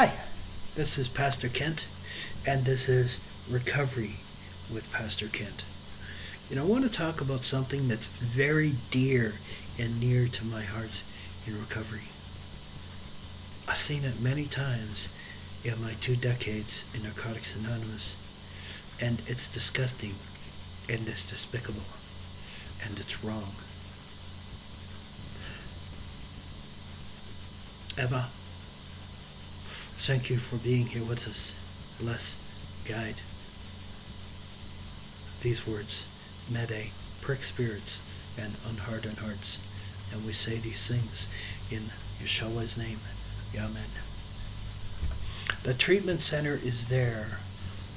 Hi, this is Pastor Kent, and this is Recovery with Pastor Kent. I want to talk about something that's very dear and near to my heart in recovery. I've seen it many times in my 2 decades in Narcotics Anonymous, and it's disgusting, and it's despicable, and it's wrong. Emma, thank you for being here with us. Bless, guide. These words, Mede, prick spirits and unharden hearts. And we say these things in Yeshua's name. Amen. The treatment center is there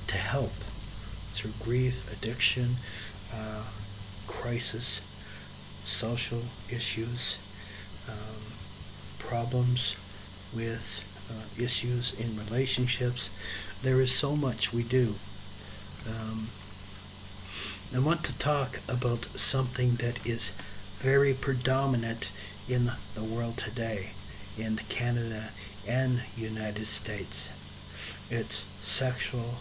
to help through grief, addiction, crisis, social issues, problems with issues in relationships. There is so much we do. I want to talk about something that is very predominant in the world today, in Canada and United States. It's sexual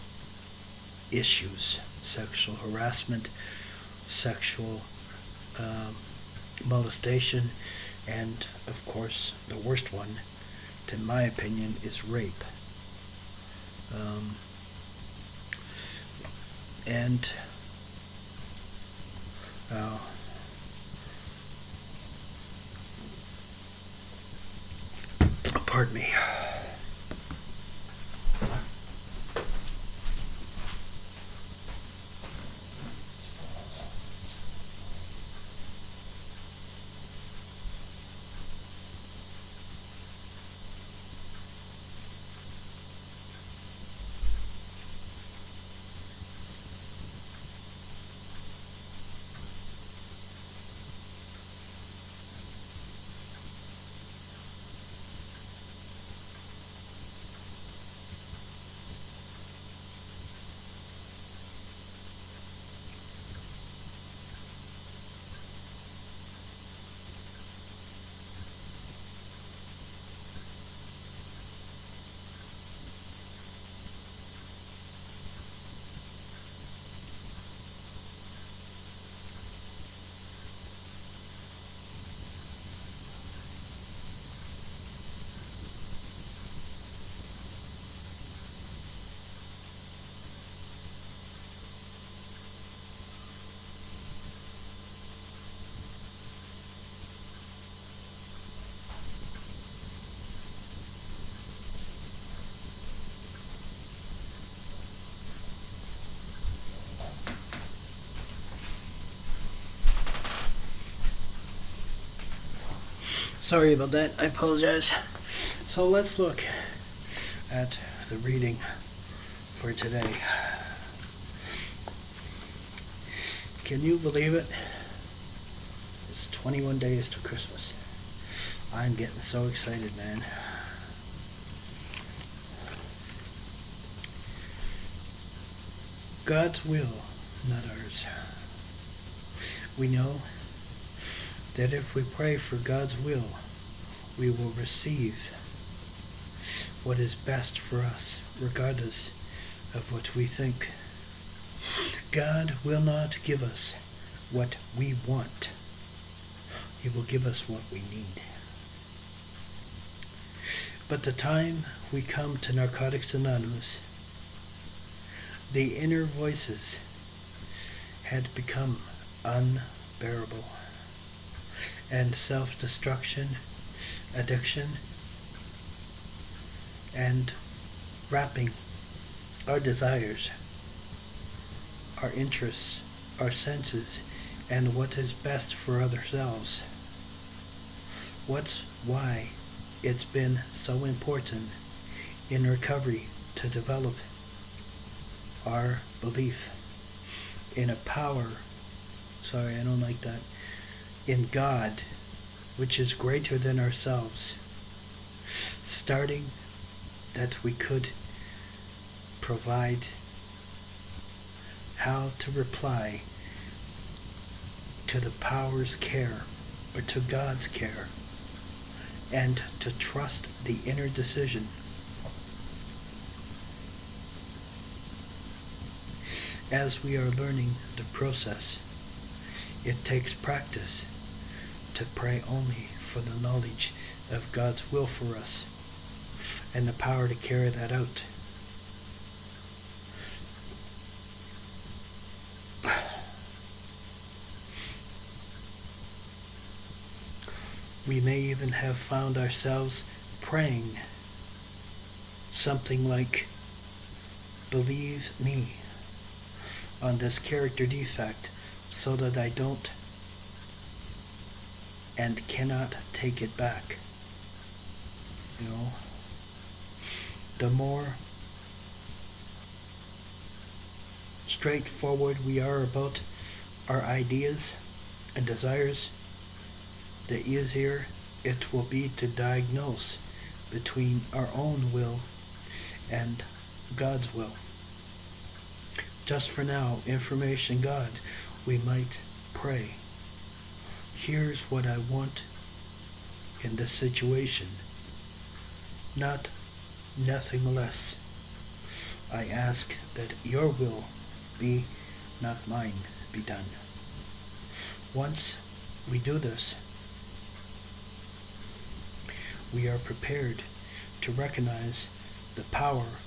issues, sexual harassment, sexual molestation, and of course the worst one, in my opinion, is rape. Pardon me. Sorry about that. I apologize. So let's look at the reading for today. Can you believe it? It's 21 days to Christmas. I'm getting so excited, man. God's will, not ours. We know that if we pray for God's will, we will receive what is best for us, regardless of what we think. God will not give us what we want. He will give us what we need. But the time we come to Narcotics Anonymous, the inner voices had become unbearable. And self-destruction, addiction, and wrapping our desires, our interests, our senses, and what is best for ourselves. What's why it's been so important in recovery to develop our belief in a power, sorry, I don't like that, in God, which is greater than ourselves, starting that we could provide how to reply to the power's care, or to God's care, and to trust the inner decision as we are learning the process, it takes practice to pray only for the knowledge of God's will for us and the power to carry that out. We may even have found ourselves praying something like, "Believe me on this character defect so that I don't and cannot take it back." You know, the more straightforward we are about our ideas and desires, the easier it will be to diagnose between our own will and God's will. Just for now, information God, we might pray, "Here's what I want in this situation. Nothing less. I ask that your will be, not mine, be done." Once we do this, we are prepared to recognize the power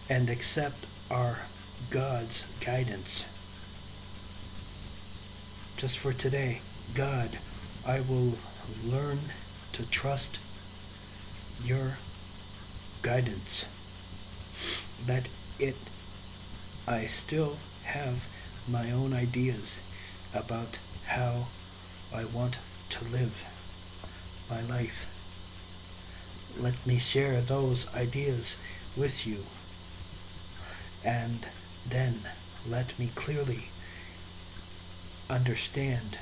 and accept our God's guidance. Just for today, God, I will learn to trust your guidance. That I still have my own ideas about how I want to live my life. Let me share those ideas with you, and then let me clearly understand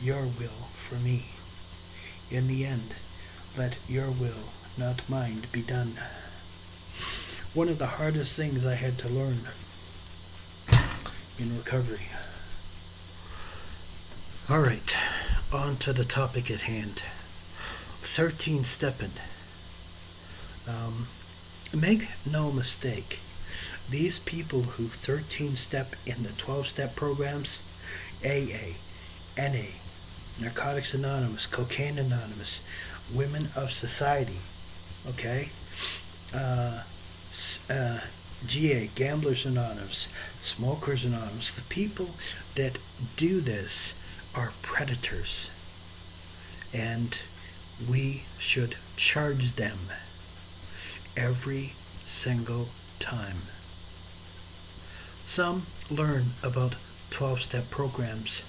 your will for me. In the end, let your will, not mine, be done. One of the hardest things I had to learn in recovery. All right, on to the topic at hand. 13 stepping. Make no mistake, these people who 13 step in the 12-step programs, AA, NA, Narcotics Anonymous, Cocaine Anonymous, Women of Society, okay, GA, Gamblers Anonymous, Smokers Anonymous, the people that do this are predators, and we should charge them every single time. Some learn about 12-step programs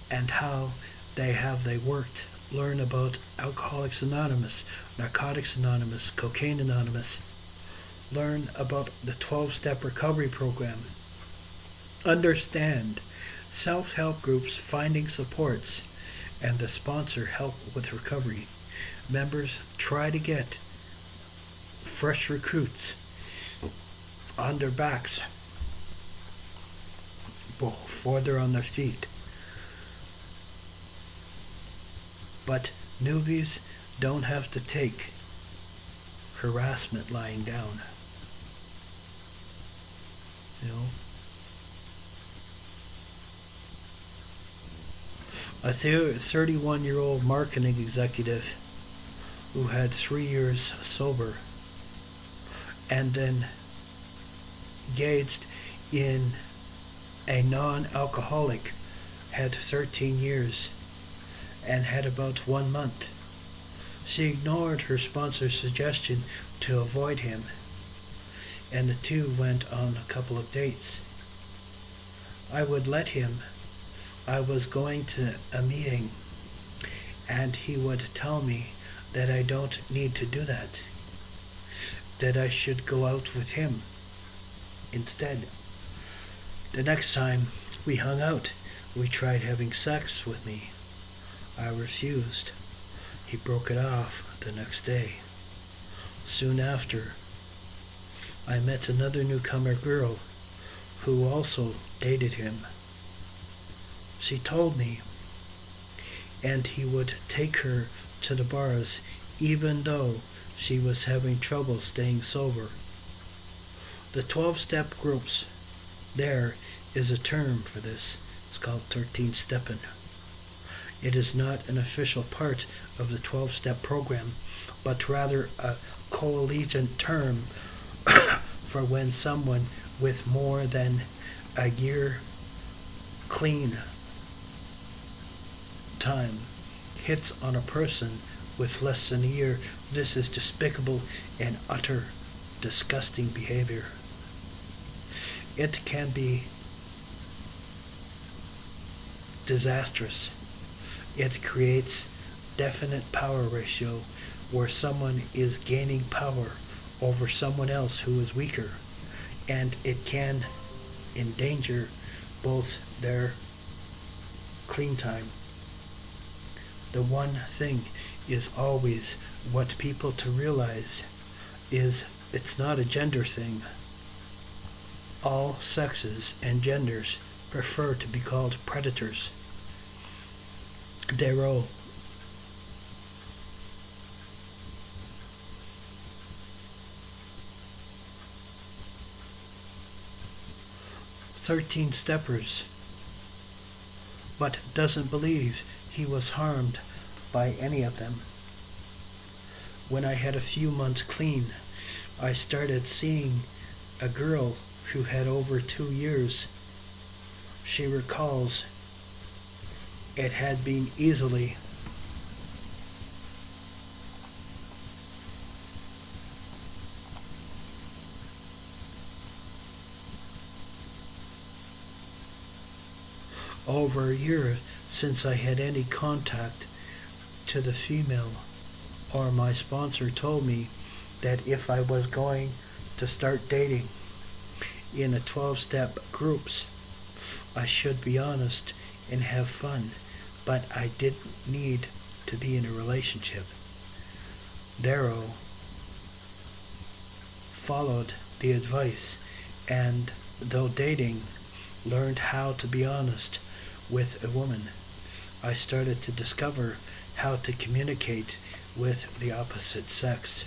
and how they worked, learn about Alcoholics Anonymous, Narcotics Anonymous, Cocaine Anonymous, learn about the 12-step recovery program, understand self-help groups finding supports, and the sponsor help with recovery. Members try to get fresh recruits on their backs before they're on their feet. But newbies don't have to take harassment lying down. You know? A 31-year-old marketing executive who had 3 years sober and then engaged in a non-alcoholic had 13 years and had about 1 month. She ignored her sponsor's suggestion to avoid him, and the two went on a couple of dates. I would let him. I was going to a meeting, and he would tell me that I don't need to do that, that I should go out with him instead. The next time we hung out, we tried having sex with me. I refused. He broke it off the next day. Soon after, I met another newcomer girl who also dated him. She told me, and he would take her to the bars even though she was having trouble staying sober. The 12-step groups, there is a term for this. It's called 13 steppin'. It is not an official part of the 12-step program, but rather a collegiate term for when someone with more than a year clean time hits on a person with less than a year. This is despicable and utter disgusting behavior. It can be disastrous. It creates definite power ratio where someone is gaining power over someone else who is weaker, and it can endanger both their clean time. The one thing is always what people to realize is it's not a gender thing. All sexes and genders prefer to be called predators. Dero. "13 steppers," but doesn't believe he was harmed by any of them. When I had a few months clean, I started seeing a girl who had over 2 years. She recalls it had been easily over a year since I had any contact to the female, or my sponsor told me that if I was going to start dating in a 12-step groups, I should be honest and have fun, but I didn't need to be in a relationship. Darrow followed the advice, and though dating, learned how to be honest with a woman. I started to discover how to communicate with the opposite sex.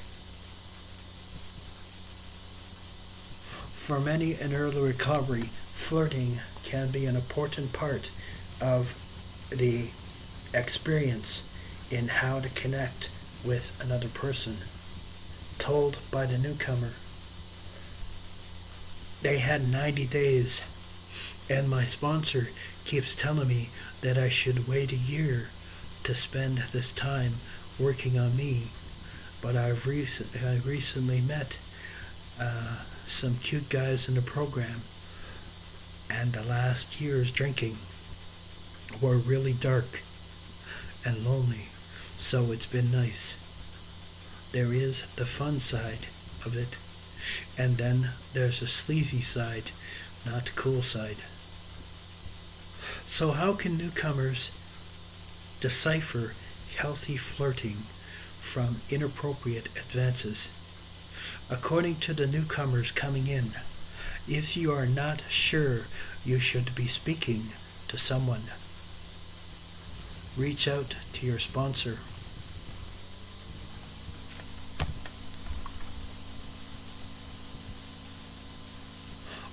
For many in early recovery, flirting can be an important part of the experience in how to connect with another person. Told by the newcomer, they had 90 days, and my sponsor keeps telling me that I should wait a year to spend this time working on me. But I recently met some cute guys in the program, and the last year's drinking were really dark and lonely, so it's been nice. There is the fun side of it, and then there's a sleazy side, not the cool side. So how can newcomers decipher healthy flirting from inappropriate advances? According to the newcomers coming in, if you are not sure you should be speaking to someone, reach out to your sponsor.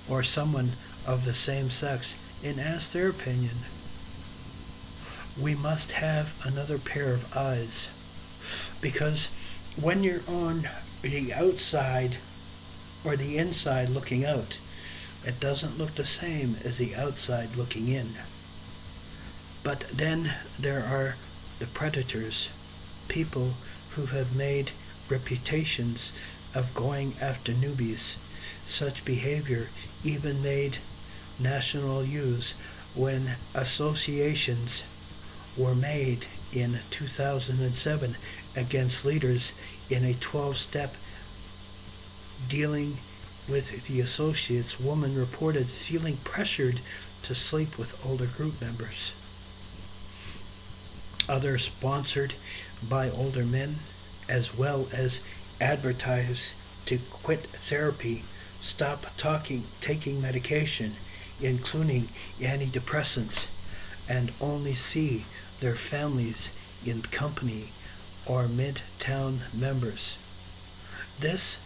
Or someone of the same sex and ask their opinion. We must have another pair of eyes, because when you're on the outside or the inside looking out, it doesn't look the same as the outside looking in. But then there are the predators, people who have made reputations of going after newbies. Such behavior even made national news when associations were made in 2007 against leaders in a 12-step dealing with the associates. Woman reported feeling pressured to sleep with older group members. Others sponsored by older men, as well as advertised to quit therapy, stop taking medication, including antidepressants, and only see their families in company or midtown members. This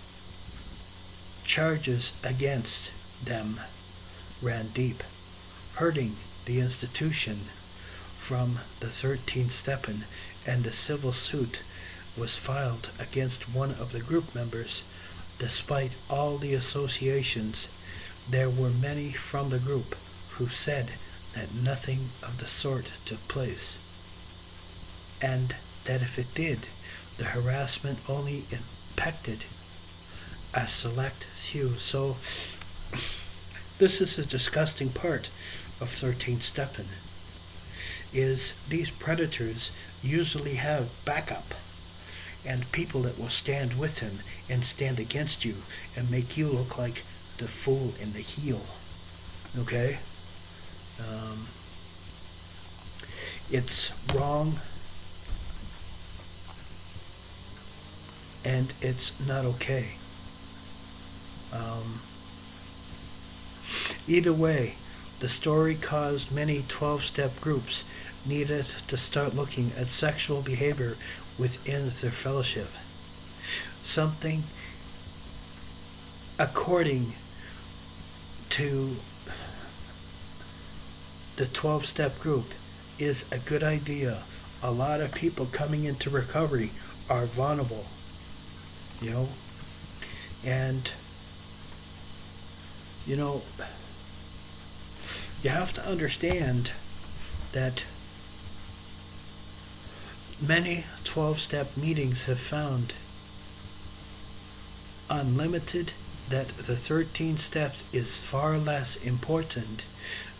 charges against them ran deep, hurting the institution from the 13th Steppen, and a civil suit was filed against one of the group members. Despite all the associations, there were many from the group who said that nothing of the sort took place, and that if it did, the harassment only impacted a select few. So this is a disgusting part of 13th Steppen, is these predators usually have backup and people that will stand with him and stand against you and make you look like the fool in the heel. Okay? It's wrong, and it's not okay. Either way, the story caused many 12-step groups needed to start looking at sexual behavior within their fellowship. Something, according to the 12-step group, is a good idea. A lot of people coming into recovery are vulnerable, and you have to understand that many 12-step meetings have found unlimited that the 13 steps is far less important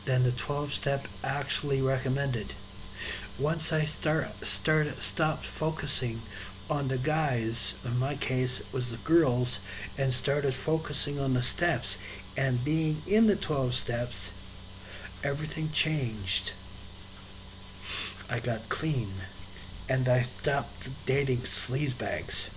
than the 12-step actually recommended. Once I stopped focusing on the guys, in my case it was the girls, and started focusing on the steps and being in the 12 steps, everything changed. I got clean, and I stopped dating sleazebags.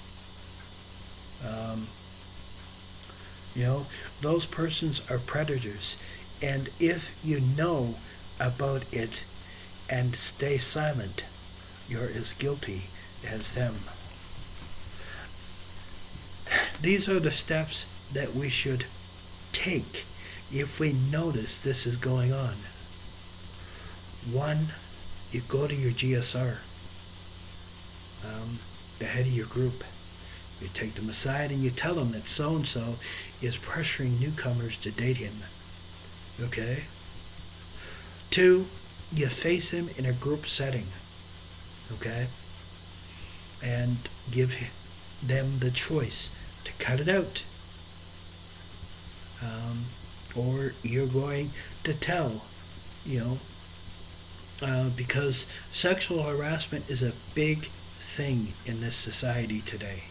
Those persons are predators, and if you know about it and stay silent, you're as guilty as them. These are the steps that we should take if we notice this is going on. 1, you go to your GSR, the head of your group. You take them aside and you tell them that so-and-so is pressuring newcomers to date him. Okay? 2, you face him in a group setting. Okay? And give them the choice to cut it out. Or you're going to tell, because sexual harassment is a big thing in this society today.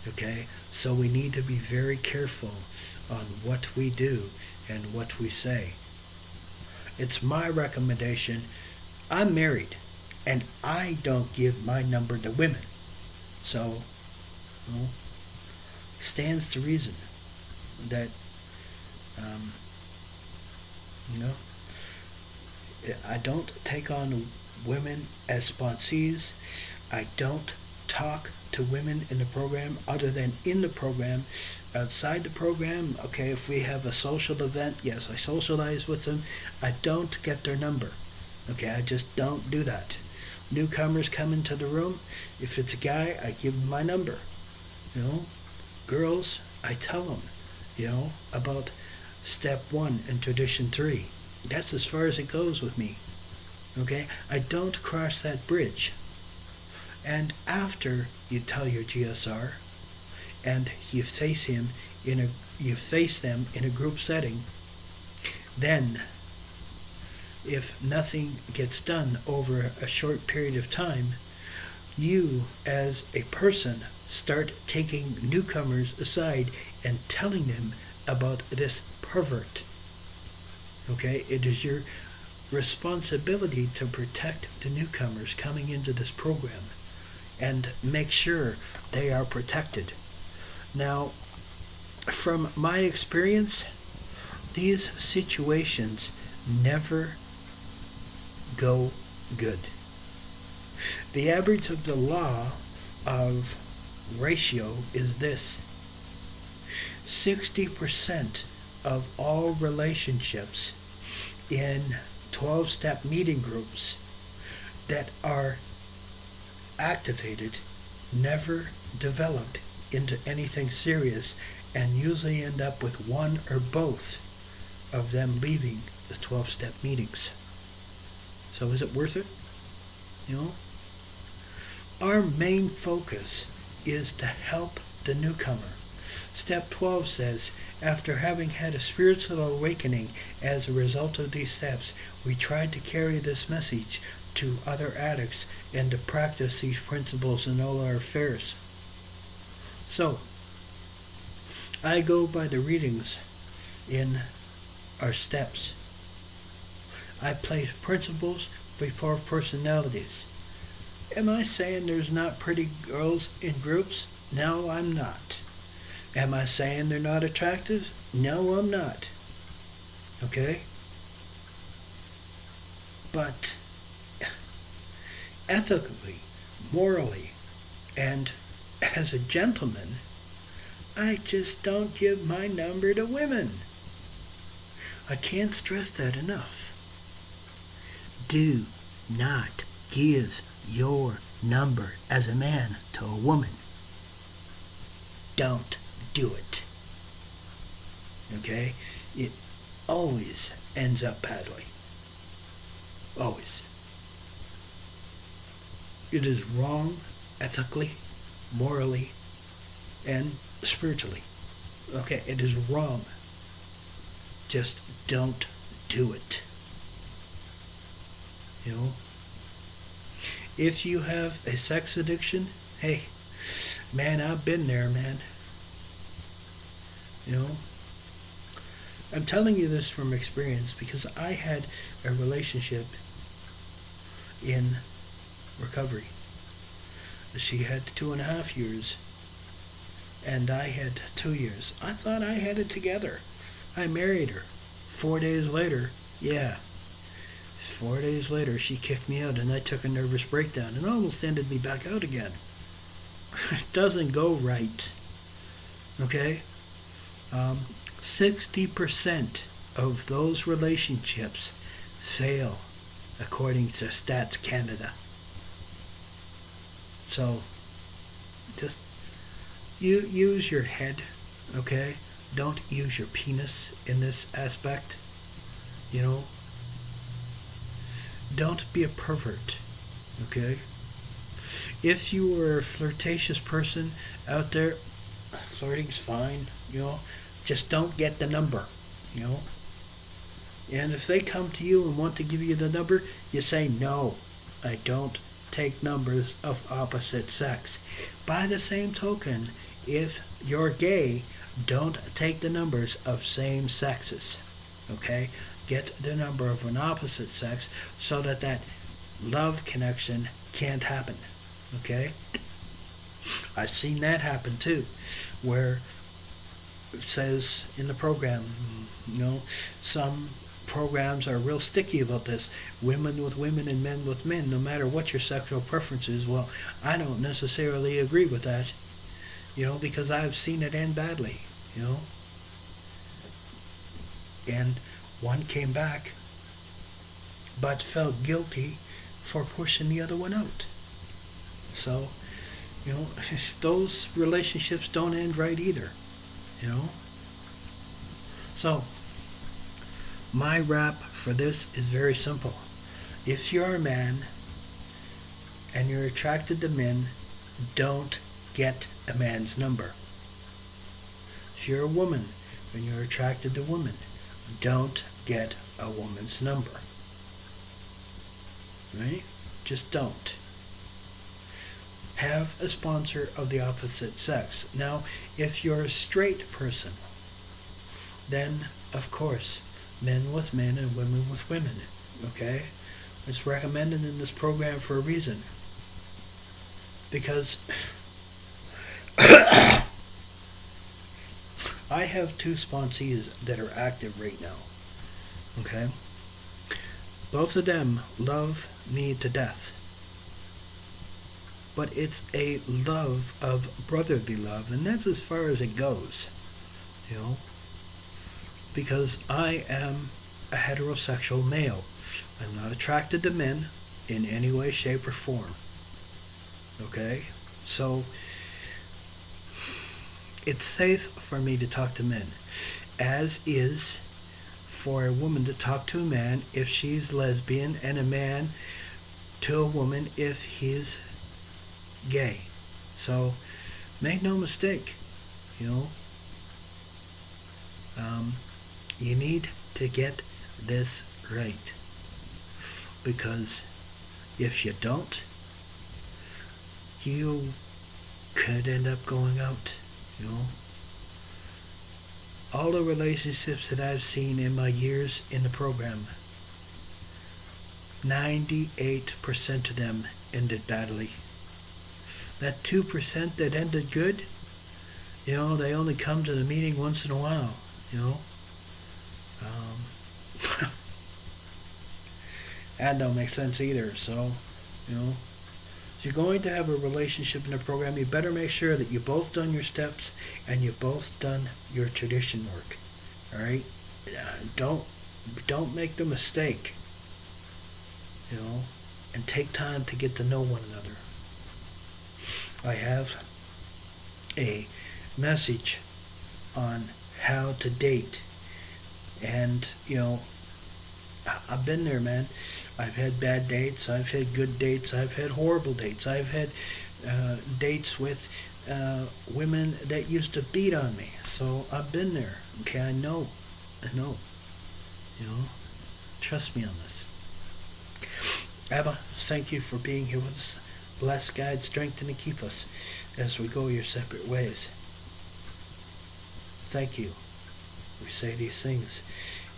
Okay? So we need to be very careful on what we do and what we say. It's my recommendation. I'm married, and I don't give my number to women. So, stands to reason that, I don't take on women as sponsees. I don't talk to women in the program other than in the program. Outside the program, okay, if we have a social event, yes, I socialize with them. I don't get their number. Okay, I just don't do that. Newcomers come into the room. If it's a guy, I give them my number. Girls, I tell them, about step 1 and tradition 3. That's as far as it goes with me. Okay, I don't cross that bridge. And after you tell your GSR, and you face them in a group setting, then if nothing gets done over a short period of time, you as a person start taking newcomers aside and telling them about this pervert. Okay, it is your responsibility to protect the newcomers coming into this program and make sure they are protected. Now, from my experience, these situations never go good. The average of the law of ratio is this. 60% of all relationships in 12-step meeting groups that are activated never develop into anything serious and usually end up with one or both of them leaving the 12-step meetings. So is it worth it? You know? Our main focus is to help the newcomer. Step 12 says, after having had a spiritual awakening as a result of these steps, we tried to carry this message to other addicts and to practice these principles in all our affairs. So, I go by the readings in our steps. I place principles before personalities. Am I saying there's not pretty girls in groups? No, I'm not. Am I saying they're not attractive? No, I'm not. Okay? But ethically, morally, and as a gentleman, I just don't give my number to women. I can't stress that enough. Do not give your number as a man to a woman. Don't do it. Okay? It always ends up badly. Always. It is wrong ethically, morally, and spiritually. Okay? It is wrong. Just don't do it. You know? If you have a sex addiction, hey, man, I've been there, man. You know? I'm telling you this from experience because I had a relationship in recovery. She had 2.5 years, and I had 2 years. I thought I had it together. I married her. 4 days later, 4 days later, she kicked me out, and I took a nervous breakdown and almost ended me back out again. It doesn't go right. Okay? 60% of those relationships fail, according to Stats Canada. So, just use your head, okay? Don't use your penis in this aspect. You know? Don't be a pervert, okay? If you are a flirtatious person out there, flirting's fine, you know? Just don't get the number, you know? And if they come to you and want to give you the number, you say, no, I don't take numbers of opposite sex. By the same token, if you're gay, don't take the numbers of same sexes, okay? Get the number of an opposite sex so that that love connection can't happen, okay? I've seen that happen too, where it says in the program, you know, some programs are real sticky about this. Women with women and men with men, no matter what your sexual preference is. Well, I don't necessarily agree with that, you know, because I've seen it end badly, you know. And one came back, but felt guilty for pushing the other one out. So, you know, those relationships don't end right either, you know. So, my rap for this is very simple. If you're a man and you're attracted to men, don't get a man's number. If you're a woman and you're attracted to women, don't get a woman's number. Right? Just don't. Have a sponsor of the opposite sex. Now, if you're a straight person, then, of course, men with men and women with women. Okay? It's recommended in this program for a reason. Because I have 2 sponsees that are active right now. Okay? Both of them love me to death. But it's a love of brotherly love, and that's as far as it goes. you know, because I am a heterosexual male. I'm not attracted to men in any way, shape, or form. Okay? So, it's safe for me to talk to men, as is for a woman to talk to a man if she's lesbian, and a man to a woman if he's gay. So, make no mistake, you know, you need to get this right, because if you don't, you could end up going out, you know. All the relationships that I've seen in my years in the program, 98% of them ended badly. That 2% that ended good, you know, they only come to the meeting once in a while, you know. That don't make sense either. So, you know, if you're going to have a relationship in the program, you better make sure that you both done your steps and you both done your tradition work. All right, don't make the mistake, you know, and take time to get to know one another. I have a message on how to date, and you know, I've been there, man. I've had bad dates, I've had good dates, I've had horrible dates, I've had dates with women that used to beat on me. So I've been there. Okay, I know, you know, trust me on this. Abba, thank you for being here with us. Bless, guide, strengthen, and keep us as we go your separate ways. Thank you. We say these things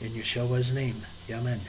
in Yeshua's name. Amen.